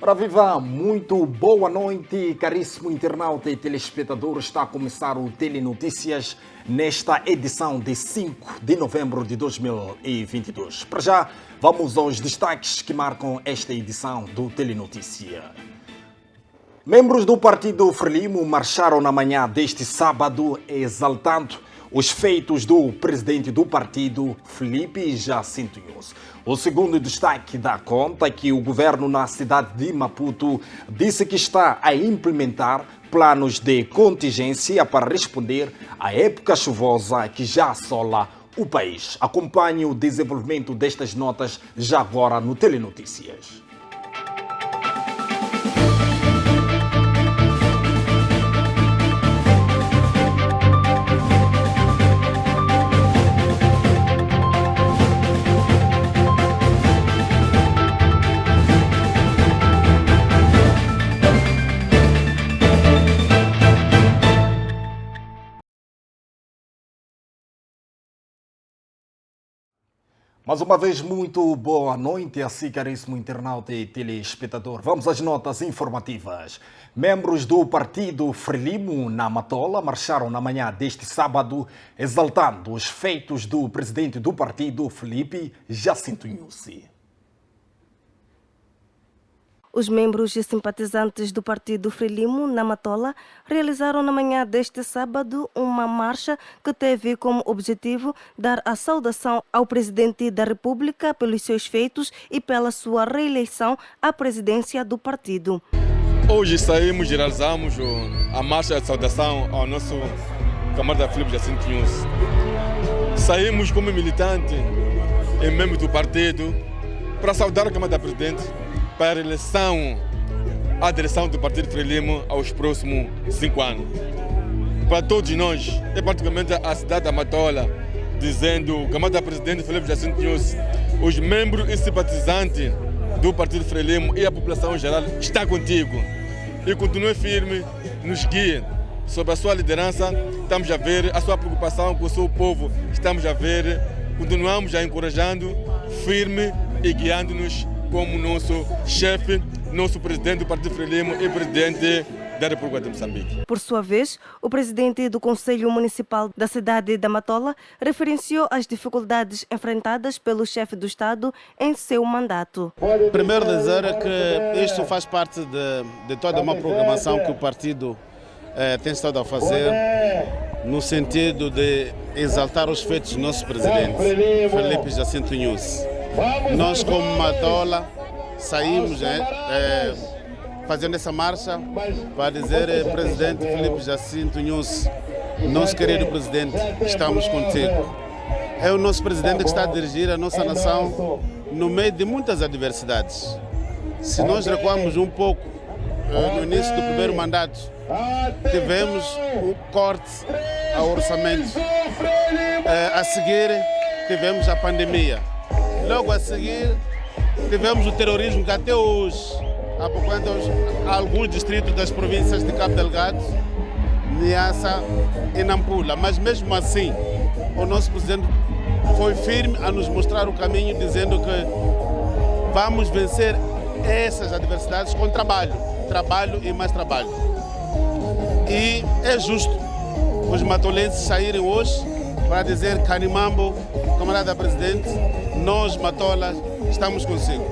Para viva, muito boa noite, caríssimo internauta e telespectador. Está a começar o Telenotícias nesta edição de 5 de novembro de 2022. Para já, vamos aos destaques que marcam esta edição do Telenotícia. Membros do partido Frelimo marcharam na manhã deste sábado exaltando os feitos do presidente do partido, Filipe Jacinto Nyusi. O segundo destaque dá conta que o governo na cidade de Maputo disse que está a implementar planos de contingência para responder à época chuvosa que já assola o país. Acompanhe o desenvolvimento destas notas já agora no Telenotícias. Mais uma vez, muito boa noite, assim caríssimo internauta e telespectador. Vamos às notas informativas. Membros do partido Frelimo na Matola marcharam na manhã deste sábado, exaltando os feitos do presidente do partido, Filipe Jacinto Nyusi. Os membros e simpatizantes do partido Frelimo na Matola realizaram na manhã deste sábado uma marcha que teve como objetivo dar a saudação ao presidente da República pelos seus feitos e pela sua reeleição à presidência do partido. Hoje saímos e realizamos a marcha de saudação ao nosso camarada Filipe Jacinto Nyusi. Saímos como militante e membro do partido para saudar o camarada presidente para a reeleição à direção do Partido Frelimo aos próximos 5 anos. Para todos nós, e particularmente a cidade da Matola, dizendo o camarada presidente Filipe Jacinto Nyusi, os membros e simpatizantes do Partido Frelimo e a população em geral está contigo e continue firme, nos guie sob a sua liderança. Estamos a ver a sua preocupação com o seu povo, estamos a ver, continuamos a encorajando, firme e guiando-nos como nosso chefe, nosso presidente do Partido Frelimo e presidente da República de Moçambique. Por sua vez, o presidente do Conselho Municipal da cidade da Matola referenciou as dificuldades enfrentadas pelo chefe do Estado em seu mandato. Primeiro dizer que isto faz parte de toda uma programação que o partido tem estado a fazer no sentido de exaltar os feitos do nosso presidente, Filipe Jacinto Nyusi. Nós, como Matola, saímos fazendo essa marcha para dizer, presidente Filipe Jacinto Nyusi, nosso querido presidente, estamos contigo. É o nosso presidente que está a dirigir a nossa nação no meio de muitas adversidades. Se nós recuarmos um pouco no início do primeiro mandato, tivemos um corte ao orçamento. A seguir, tivemos a pandemia. Logo a seguir, tivemos o terrorismo que até hoje apoquenta alguns distritos das províncias de Cabo Delgado, Niassa e Nampula. Mas mesmo assim, o nosso presidente foi firme a nos mostrar o caminho, dizendo que vamos vencer essas adversidades com trabalho e mais trabalho. E é justo os matolenses saírem hoje para dizer Canimambo, camarada presidente, nós, Matolas, estamos consigo.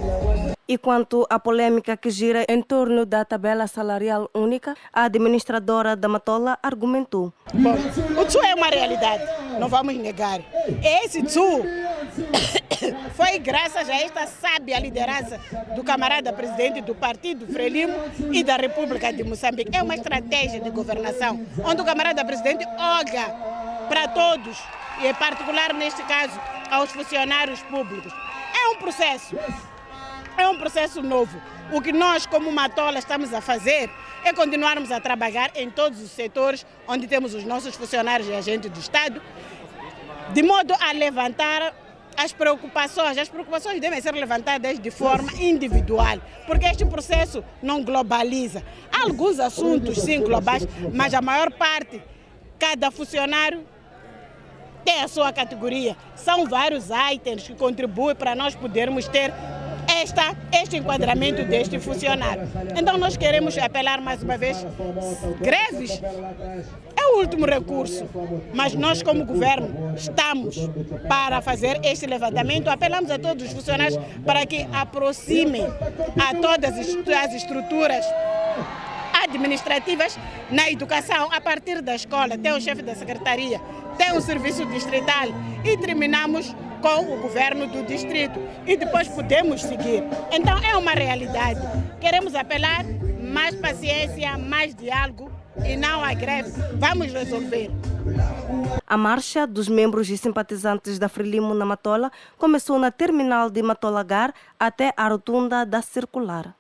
E quanto à polêmica que gira em torno da tabela salarial única, a administradora da Matola argumentou. Bom, o TSU é uma realidade, não vamos negar. Esse TSU foi graças a esta sábia liderança do camarada presidente do partido Frelimo e da República de Moçambique. É uma estratégia de governação, onde o camarada presidente olha para todos, e em particular neste caso aos funcionários públicos. É um processo novo. O que nós, como Matola, estamos a fazer é continuarmos a trabalhar em todos os setores onde temos os nossos funcionários e agentes do Estado, de modo a levantar as preocupações. As preocupações devem ser levantadas de forma individual, porque este processo não globaliza. Há alguns assuntos, sim, globais, mas a maior parte, cada funcionário tem a sua categoria. São vários itens que contribuem para nós podermos ter este enquadramento deste funcionário. Então nós queremos apelar mais uma vez, greves é o último recurso, mas nós como governo estamos para fazer este levantamento, apelamos a todos os funcionários para que aproximem a todas as estruturas administrativas na educação, a partir da escola, tem o chefe da secretaria, tem o serviço distrital e terminamos com o governo do distrito e depois podemos seguir. Então é uma realidade. Queremos apelar mais paciência, mais diálogo e não a greve. Vamos resolver. A marcha dos membros e simpatizantes da Frelimo na Matola começou na terminal de Matolagar até a rotunda da Circular.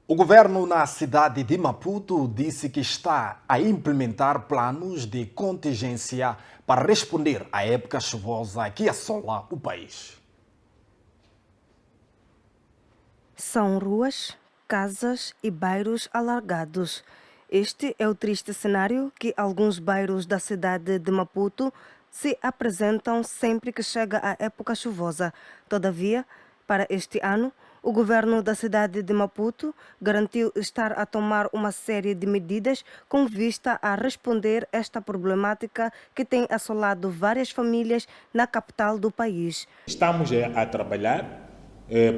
O governo na cidade de Maputo disse que está a implementar planos de contingência para responder à época chuvosa que assola o país. São ruas, casas e bairros alargados. Este é o triste cenário que alguns bairros da cidade de Maputo se apresentam sempre que chega a época chuvosa. Todavia, para este ano, o governo da cidade de Maputo garantiu estar a tomar uma série de medidas com vista a responder a esta problemática que tem assolado várias famílias na capital do país. Estamos a trabalhar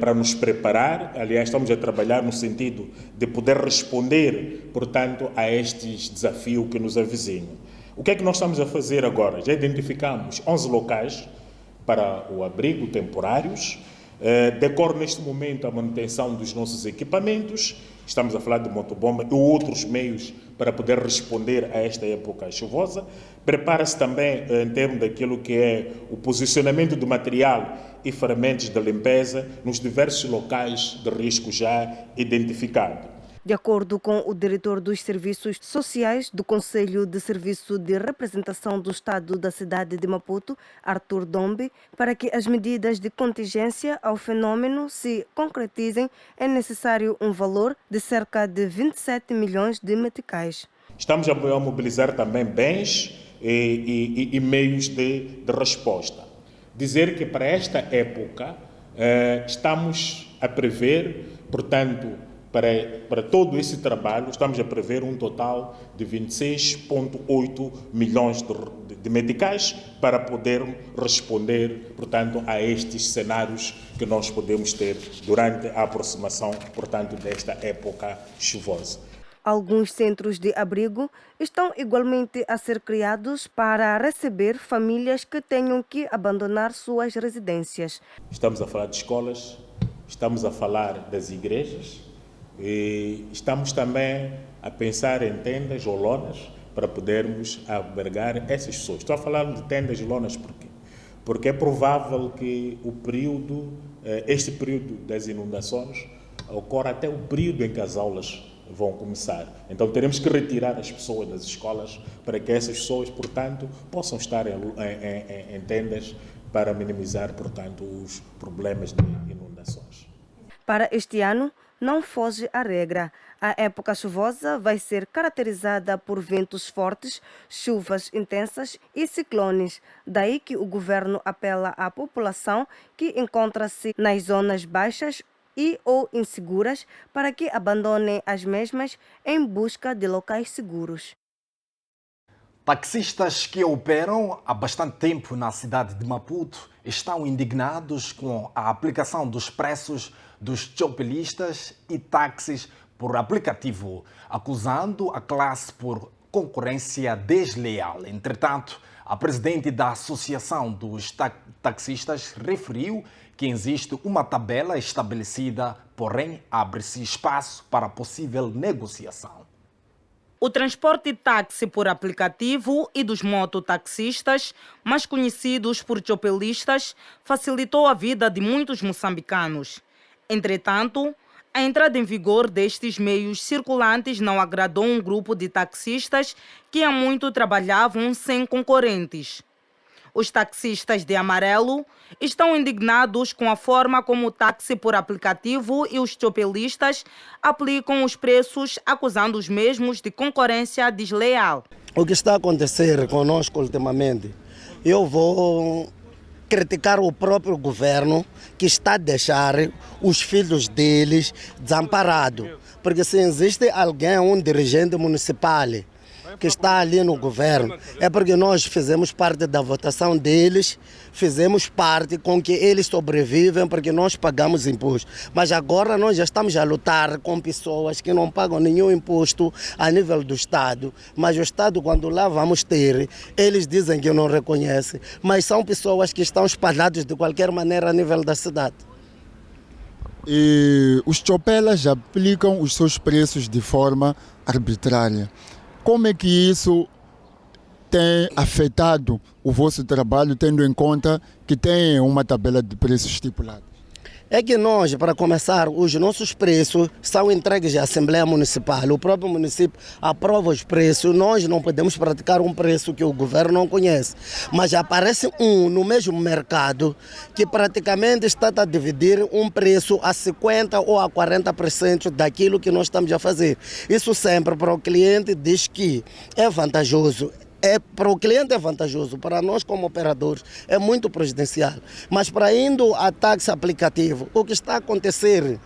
para nos preparar, aliás, estamos a trabalhar no sentido de poder responder, portanto, a estes desafios que nos avizinham. O que é que nós estamos a fazer agora? Já identificamos 11 locais para o abrigo temporários. Decorre neste momento a manutenção dos nossos equipamentos, estamos a falar de motobomba e outros meios para poder responder a esta época chuvosa. Prepara-se também em termos daquilo que é o posicionamento do material e ferramentas de limpeza nos diversos locais de risco já identificados. De acordo com o diretor dos Serviços Sociais do Conselho de Serviço de Representação do Estado da cidade de Maputo, Arthur Dombe, para que as medidas de contingência ao fenômeno se concretizem, é necessário um valor de cerca de 27 milhões de meticais. Estamos a mobilizar também bens e meios de resposta. Dizer que para esta época estamos a prever, portanto, para todo esse trabalho, estamos a prever um total de 26,8 milhões de meticais para poder responder, portanto, a estes cenários que nós podemos ter durante a aproximação, portanto, desta época chuvosa. Alguns centros de abrigo estão igualmente a ser criados para receber famílias que tenham que abandonar suas residências. Estamos a falar de escolas, estamos a falar das igrejas, e estamos também a pensar em tendas ou lonas para podermos albergar essas pessoas. Estou a falar de tendas e lonas por quê? Porque é provável que este período das inundações ocorra até o período em que as aulas vão começar. Então teremos que retirar as pessoas das escolas para que essas pessoas, portanto, possam estar em tendas para minimizar, portanto, os problemas de inundações. Para este ano, não foge à regra. A época chuvosa vai ser caracterizada por ventos fortes, chuvas intensas e ciclones. Daí que o governo apela à população que encontra-se nas zonas baixas e ou inseguras para que abandonem as mesmas em busca de locais seguros. Taxistas que operam há bastante tempo na cidade de Maputo estão indignados com a aplicação dos preços dos chopelistas e táxis por aplicativo, acusando a classe por concorrência desleal. Entretanto, a presidente da Associação dos Taxistas referiu que existe uma tabela estabelecida, porém abre-se espaço para possível negociação. O transporte táxi por aplicativo e dos mototaxistas, mais conhecidos por chopelistas, facilitou a vida de muitos moçambicanos. Entretanto, a entrada em vigor destes meios circulantes não agradou um grupo de taxistas que há muito trabalhavam sem concorrentes. Os taxistas de amarelo estão indignados com a forma como o táxi por aplicativo e os chopelistas aplicam os preços, acusando os mesmos de concorrência desleal. O que está a acontecer conosco ultimamente, eu vou criticar o próprio governo que está a deixar os filhos deles desamparados. Porque se existe alguém, um dirigente municipal, que está ali no governo, é porque nós fizemos parte da votação deles, fizemos parte com que eles sobrevivem, porque nós pagamos imposto. Mas agora nós já estamos a lutar com pessoas que não pagam nenhum imposto a nível do Estado, mas o Estado, quando lá vamos ter, eles dizem que não reconhecem, mas são pessoas que estão espalhadas de qualquer maneira a nível da cidade. E os chopelas aplicam os seus preços de forma arbitrária. Como é que isso tem afetado o vosso trabalho, tendo em conta que tem uma tabela de preços estipulada? É que nós, para começar, os nossos preços são entregues à Assembleia Municipal. O próprio município aprova os preços. Nós não podemos praticar um preço que o governo não conhece. Mas aparece no mesmo mercado que praticamente está a dividir um preço a 50% ou a 40% daquilo que nós estamos a fazer. Isso sempre para o cliente diz que é vantajoso. Para o cliente é vantajoso, para nós como operadores é muito prejudicial. Mas para indo a táxi aplicativo, o que está a acontecer?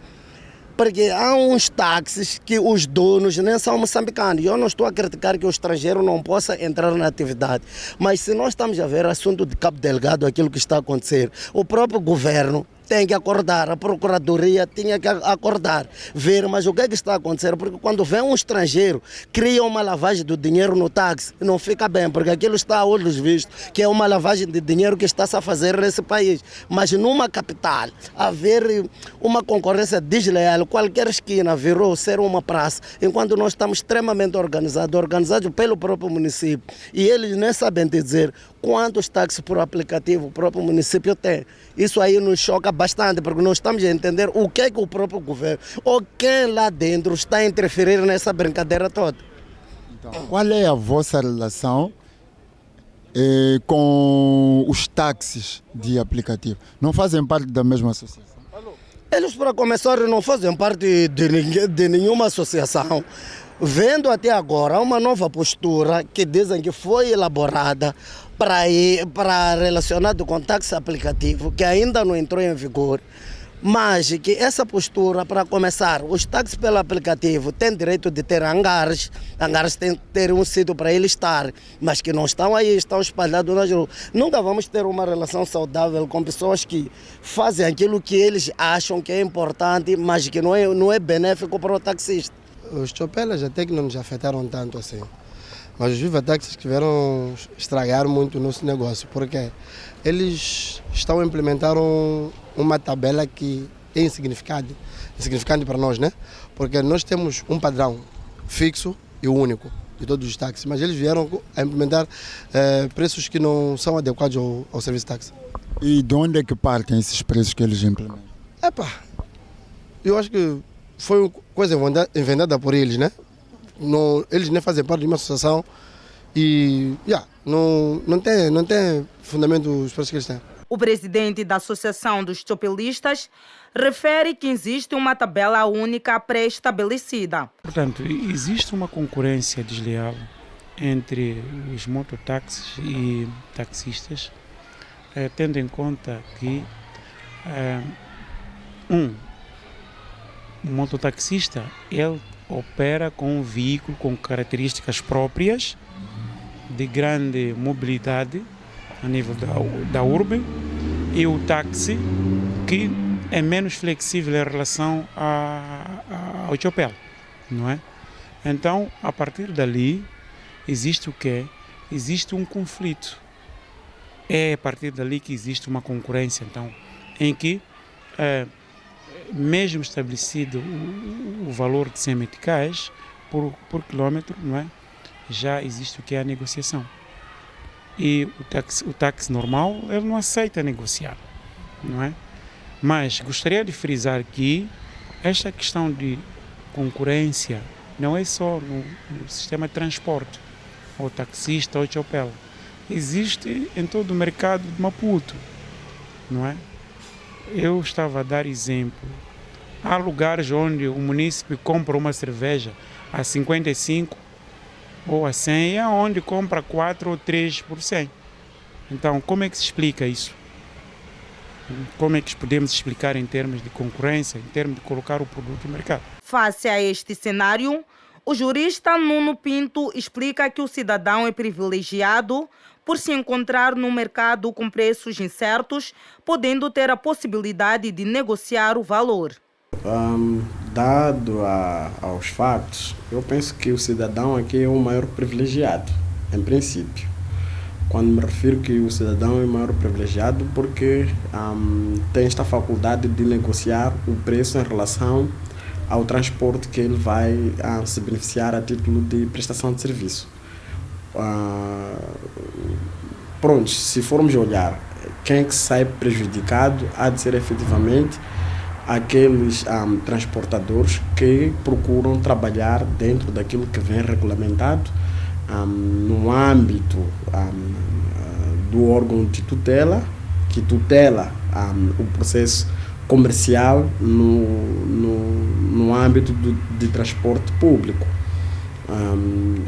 Porque há uns táxis que os donos nem são moçambicanos. Eu não estou a criticar que o estrangeiro não possa entrar na atividade. Mas se nós estamos a ver o assunto de Cabo Delgado, aquilo que está a acontecer, o próprio governo tem que acordar, a Procuradoria tinha que acordar, ver, mas o que é que está a acontecer? Porque quando vem um estrangeiro, cria uma lavagem do dinheiro no táxi, não fica bem, porque aquilo está a olhos vistos, que é uma lavagem de dinheiro que está-se a fazer nesse país. Mas numa capital, haver uma concorrência desleal, qualquer esquina virou ser uma praça, enquanto nós estamos extremamente organizados pelo próprio município, e eles nem sabem dizer quantos táxis por aplicativo o próprio município tem. Isso aí nos choca bastante, porque nós estamos a entender o que é que o próprio governo ou quem lá dentro está a interferir nessa brincadeira toda. Então, qual é a vossa relação com os táxis de aplicativo? Não fazem parte da mesma associação? Eles, para começar, não fazem parte de nenhuma associação. Vendo até agora uma nova postura que dizem que foi elaborada para relacionado com táxi aplicativo, que ainda não entrou em vigor, mas que essa postura, para começar, os táxis pelo aplicativo têm direito de ter hangares têm que ter um sítio para eles estar, mas que não estão aí, estão espalhados nas ruas. Nunca vamos ter uma relação saudável com pessoas que fazem aquilo que eles acham que é importante, mas que não é benéfico para o taxista. Os chopelas até que não nos afetaram tanto assim, mas os viva-táxis que vieram estragar muito o nosso negócio, porque eles estão a implementar uma tabela que é insignificante para nós, né? Porque nós temos um padrão fixo e único de todos os táxis, mas eles vieram a implementar preços que não são adequados ao serviço de táxi. E de onde é que partem esses preços que eles implementam? Eu acho que foi uma coisa inventada por eles, né? Não, eles nem fazem parte de uma associação e não tem fundamento os preços que eles têm. O presidente da Associação dos Chopelistas refere que existe uma tabela única pré-estabelecida. Portanto, existe uma concorrência desleal entre os mototáxis e taxistas, tendo em conta que o mototaxista ele opera com um veículo com características próprias de grande mobilidade a nível da urbe, e o táxi que é menos flexível em relação ao chopel, não é? Então, a partir dali, existe o quê? Existe um conflito. É a partir dali que existe uma concorrência, então, em que mesmo estabelecido o valor de 100 meticais por quilômetro, não é? Já existe o que é a negociação. E o táxi normal, ele não aceita negociar, não é? Mas gostaria de frisar que esta questão de concorrência não é só no sistema de transporte, ou taxista ou chopel. Existe em todo o mercado de Maputo, não é? Eu estava a dar exemplo. Há lugares onde o município compra uma cerveja a 55 ou a 100, e onde compra 4 ou 3 por 100. Então, como é que se explica isso? como é que podemos explicar em termos de concorrência, em termos de colocar o produto no mercado. Face a este cenário, o jurista Nuno Pinto explica que o cidadão é privilegiado por se encontrar no mercado com preços incertos, podendo ter a possibilidade de negociar o valor. Dado aos fatos, eu penso que o cidadão aqui é o maior privilegiado, em princípio. Quando me refiro que o cidadão é o maior privilegiado porque tem esta faculdade de negociar o preço em relação ao transporte que ele vai se beneficiar a título de prestação de serviço. Pronto, se formos olhar, quem é que sai prejudicado há de ser efetivamente aqueles transportadores que procuram trabalhar dentro daquilo que vem regulamentado no âmbito do órgão de tutela, que tutela o processo comercial no âmbito de transporte público.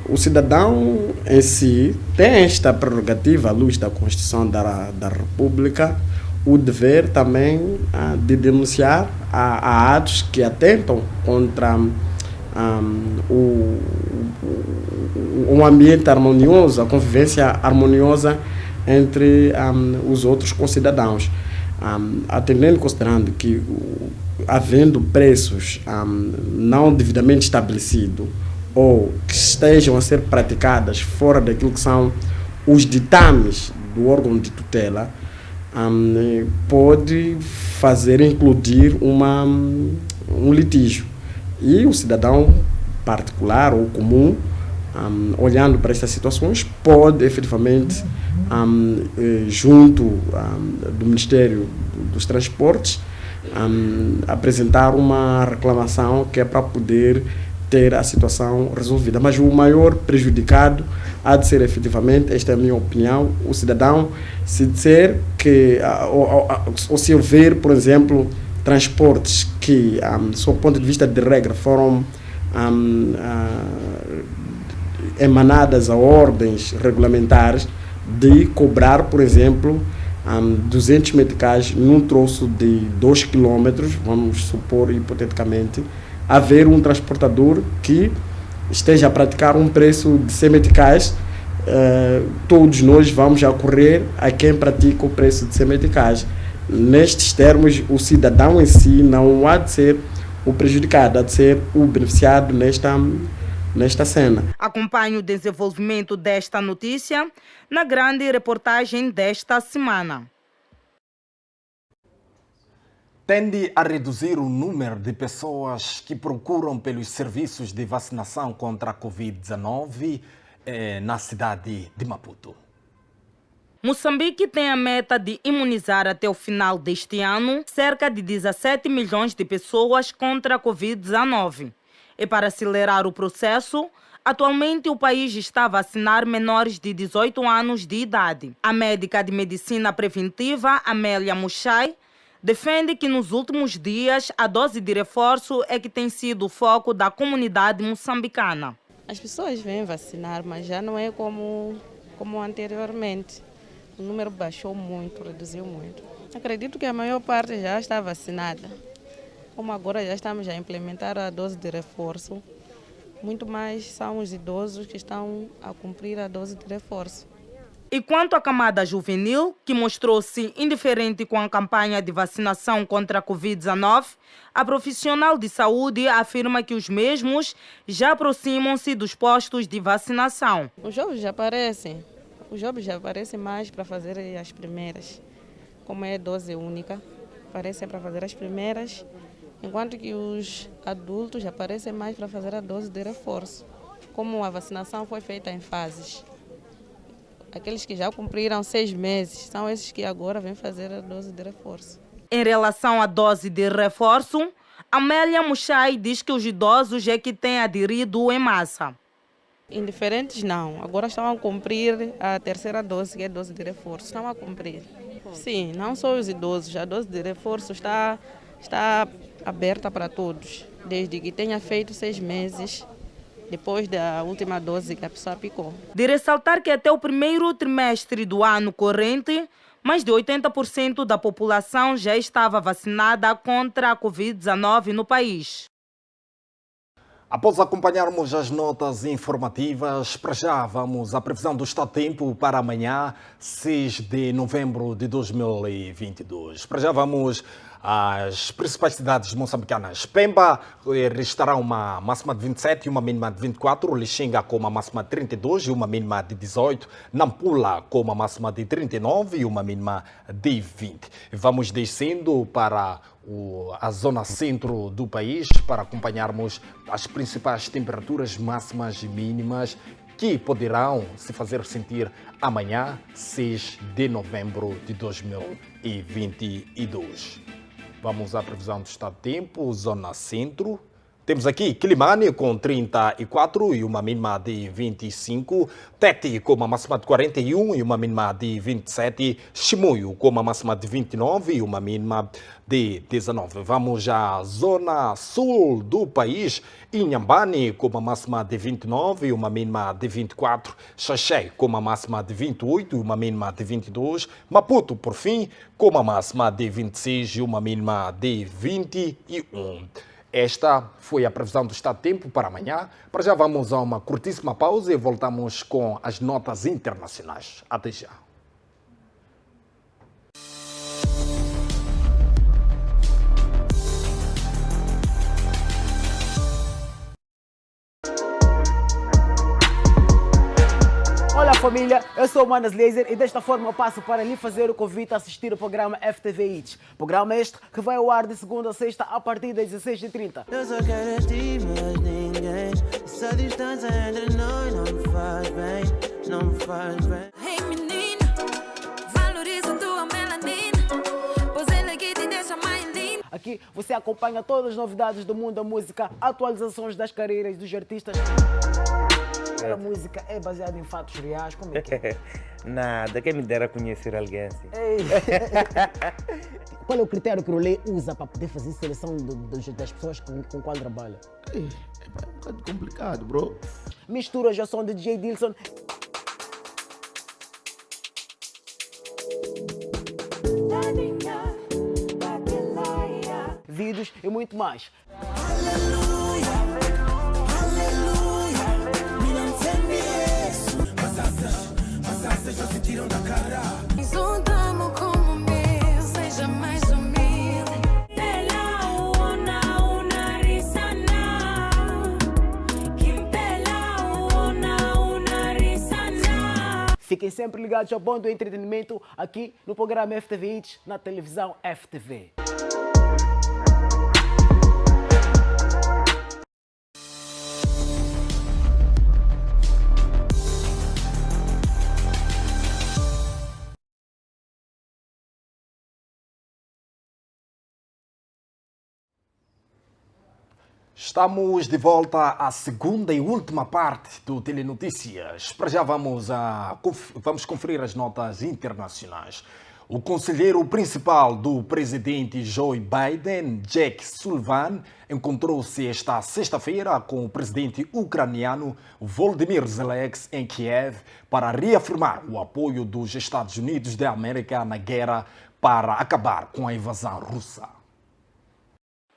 O cidadão em si tem esta prerrogativa à luz da Constituição da República, o dever também de denunciar a atos que atentam contra um ambiente harmonioso, a convivência harmoniosa entre os outros concidadãos. Atendendo, considerando que havendo preços não devidamente estabelecidos ou que estejam a ser praticadas fora daquilo que são os ditames do órgão de tutela, pode fazer incluir um litígio. E o cidadão particular ou comum, olhando para estas situações, pode efetivamente, junto do Ministério dos Transportes, apresentar uma reclamação que é para poder ter a situação resolvida. Mas o maior prejudicado há de ser efetivamente, esta é a minha opinião, o cidadão, se disser que, ou se houver, por exemplo, transportes que, sob o ponto de vista de regra, foram emanadas a ordens regulamentares de cobrar, por exemplo, 200 meticais num troço de 2 km, vamos supor hipoteticamente, haver um transportador que esteja a praticar um preço de 100 meticais, todos nós vamos acorrer a quem pratica o preço de 100 meticais. Nestes termos, o cidadão em si não há de ser o prejudicado, há de ser o beneficiado nesta cena. Acompanhe o desenvolvimento desta notícia na grande reportagem desta semana. Tende a reduzir o número de pessoas que procuram pelos serviços de vacinação contra a Covid-19 na cidade de Maputo. Moçambique tem a meta de imunizar até o final deste ano cerca de 17 milhões de pessoas contra a Covid-19. E para acelerar o processo, atualmente o país está a vacinar menores de 18 anos de idade. A médica de medicina preventiva, Amélia Muchai, defende que nos últimos dias a dose de reforço é que tem sido o foco da comunidade moçambicana. As pessoas vêm vacinar, mas já não é como anteriormente. O número baixou muito, reduziu muito. Acredito que a maior parte já está vacinada. Como agora já estamos a implementar a dose de reforço, muito mais são os idosos que estão a cumprir a dose de reforço. E quanto à camada juvenil, que mostrou-se indiferente com a campanha de vacinação contra a Covid-19, a profissional de saúde afirma que os mesmos já aproximam-se dos postos de vacinação. Os jovens já aparecem. Os jovens já aparecem mais para fazer as primeiras. Como é dose única, aparecem para fazer as primeiras, enquanto que os adultos aparecem mais para fazer a dose de reforço. Como a vacinação foi feita em fases. Aqueles que já cumpriram 6 meses são esses que agora vêm fazer a dose de reforço. Em relação à dose de reforço, Amélia Muchai diz que os idosos é que têm aderido em massa. Indiferentes não, agora estão a cumprir a terceira dose, que é a dose de reforço. Estão a cumprir. Sim, não só os idosos, a dose de reforço está aberta para todos, desde que tenha feito 6 meses depois da última dose que a pessoa aplicou. De ressaltar que até o primeiro trimestre do ano corrente, mais de 80% da população já estava vacinada contra a Covid-19 no país. Após acompanharmos as notas informativas, para já vamos à previsão do estado do tempo para amanhã, 6 de novembro de 2022. Para já vamos às principais cidades moçambicanas. Pemba restará uma máxima de 27 e uma mínima de 24. Lixinga com uma máxima de 32 e uma mínima de 18. Nampula com uma máxima de 39 e uma mínima de 20. Vamos descendo para a zona centro do país para acompanharmos as principais temperaturas máximas e mínimas que poderão se fazer sentir amanhã, 6 de novembro de 2022. Vamos à previsão do estado do tempo, zona centro. Temos aqui Quilimane com 34 e uma mínima de 25. Tete com uma máxima de 41 e uma mínima de 27. Chimoio com uma máxima de 29 e uma mínima de 19. Vamos à zona sul do país. Inhambane com uma máxima de 29 e uma mínima de 24. Xaxé com uma máxima de 28 e uma mínima de 22. Maputo, por fim, com uma máxima de 26 e uma mínima de 21. Esta foi a previsão do estado do tempo para amanhã. Para já vamos a uma curtíssima pausa e voltamos com as notas internacionais. Até já. Olá família, eu sou o Manas Laser e desta forma passo para lhe fazer o convite a assistir o programa FTV Hits. Programa este que vai ao ar de segunda a sexta a partir das 16h30. Eu só quero estar mais ninguém. Essa distância entre nós não me faz bem, não me faz bem. Hey menina, valoriza tua melanina, pois ela aqui te deixa mais linda. Aqui você acompanha todas as novidades do mundo da música, atualizações das carreiras dos artistas. A música é baseada em fatos reais, como é que é? Nada, quem me dera conhecer alguém assim. Qual é o critério que o Lei usa para poder fazer seleção das pessoas com qual trabalha? É um bocado complicado, bro. Mistura já som de DJ Dilson. Vídeos e muito mais. Juntamos como meu, seja mais humilde. Fiquem sempre ligados ao bom do entretenimento aqui no programa FTV Hits, na televisão FTV. Estamos de volta à segunda e última parte do Telenotícias. Para já vamos conferir as notas internacionais. O conselheiro principal do presidente Joe Biden, Jake Sullivan, encontrou-se esta sexta-feira com o presidente ucraniano Volodymyr Zelensky em Kiev para reafirmar o apoio dos Estados Unidos da América na guerra para acabar com a invasão russa.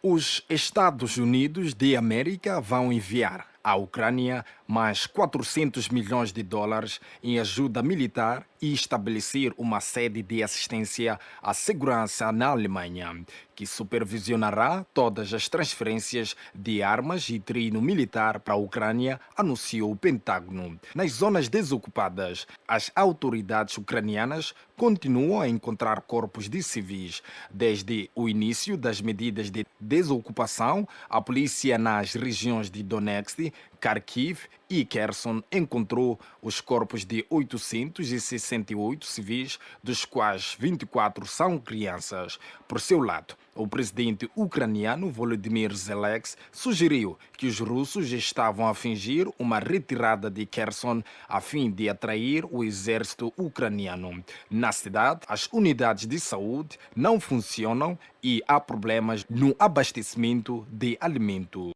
Os Estados Unidos de América vão enviar à Ucrânia mais 400 milhões de dólares em ajuda militar e estabelecer uma sede de assistência à segurança na Alemanha, que supervisionará todas as transferências de armas e treino militar para a Ucrânia, anunciou o Pentágono. Nas zonas desocupadas, as autoridades ucranianas continuam a encontrar corpos de civis. Desde o início das medidas de desocupação, a polícia nas regiões de Donetsk, Kharkiv e Kherson encontrou os corpos de 868 civis, dos quais 24 são crianças. Por seu lado, o presidente ucraniano Volodymyr Zelensky sugeriu que os russos estavam a fingir uma retirada de Kherson a fim de atrair o exército ucraniano. Na cidade, as unidades de saúde não funcionam e há problemas no abastecimento de alimento.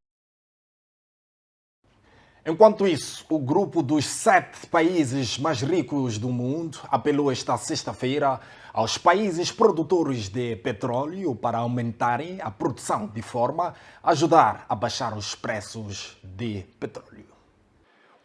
Enquanto isso, o grupo dos 7 países mais ricos do mundo apelou esta sexta-feira aos países produtores de petróleo para aumentarem a produção de forma a ajudar a baixar os preços de petróleo.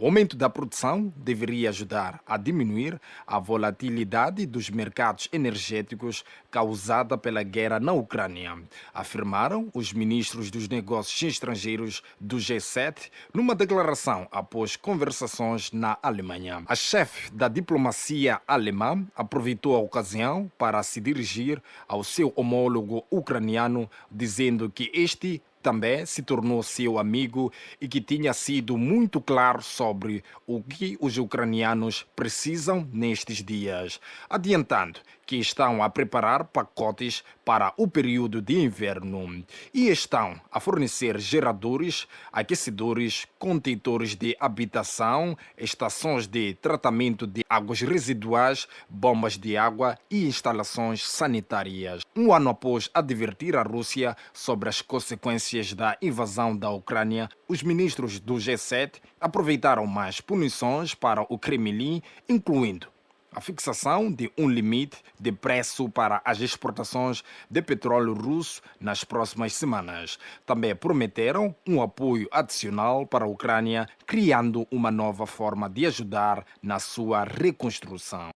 O aumento da produção deveria ajudar a diminuir a volatilidade dos mercados energéticos causada pela guerra na Ucrânia, afirmaram os ministros dos negócios estrangeiros do G7 numa declaração após conversações na Alemanha. A chefe da diplomacia alemã aproveitou a ocasião para se dirigir ao seu homólogo ucraniano, dizendo que este também se tornou seu amigo e que tinha sido muito claro sobre o que os ucranianos precisam nestes dias, adiantando que estão a preparar pacotes para o período de inverno e estão a fornecer geradores, aquecedores, contentores de habitação, estações de tratamento de águas residuais, bombas de água e instalações sanitárias. Um ano após advertir a Rússia sobre as consequências da invasão da Ucrânia, os ministros do G7 aproveitaram mais punições para o Kremlin, incluindo a fixação de um limite de preço para as exportações de petróleo russo nas próximas semanas. Também prometeram um apoio adicional para a Ucrânia, criando uma nova forma de ajudar na sua reconstrução.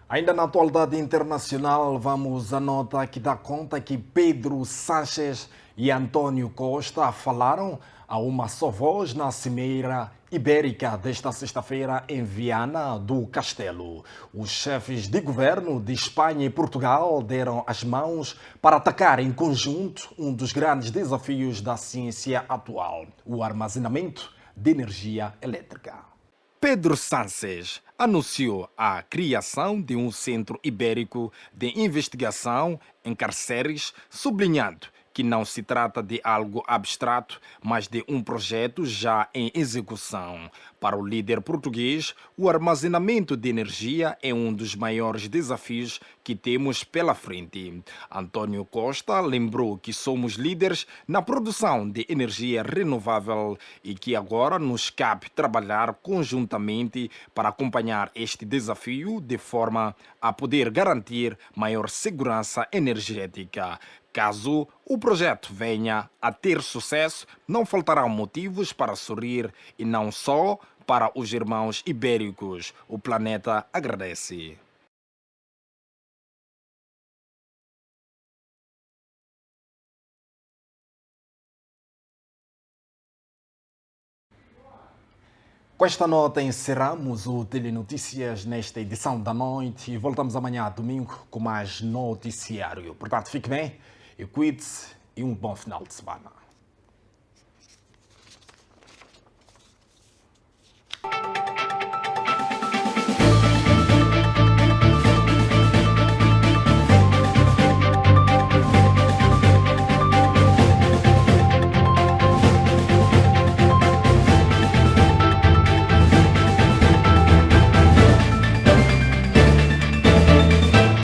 Ainda na atualidade internacional, vamos à nota que dá conta que Pedro Sánchez e António Costa falaram a uma só voz na Cimeira Ibérica desta sexta-feira em Viana do Castelo. Os chefes de governo de Espanha e Portugal deram as mãos para atacar em conjunto um dos grandes desafios da ciência atual, o armazenamento de energia elétrica. Pedro Sánchez anunciou a criação de um centro ibérico de investigação em Cáceres, sublinhando que não se trata de algo abstrato, mas de um projeto já em execução. Para o líder português, o armazenamento de energia é um dos maiores desafios que temos pela frente. António Costa lembrou que somos líderes na produção de energia renovável e que agora nos cabe trabalhar conjuntamente para acompanhar este desafio de forma a poder garantir maior segurança energética. Caso o projeto venha a ter sucesso, não faltarão motivos para sorrir e não só para os irmãos ibéricos. O planeta agradece. Com esta nota encerramos o Telenotícias nesta edição da noite e voltamos amanhã, domingo, com mais noticiário. Portanto, fique bem e cuide-se e um bom final de semana.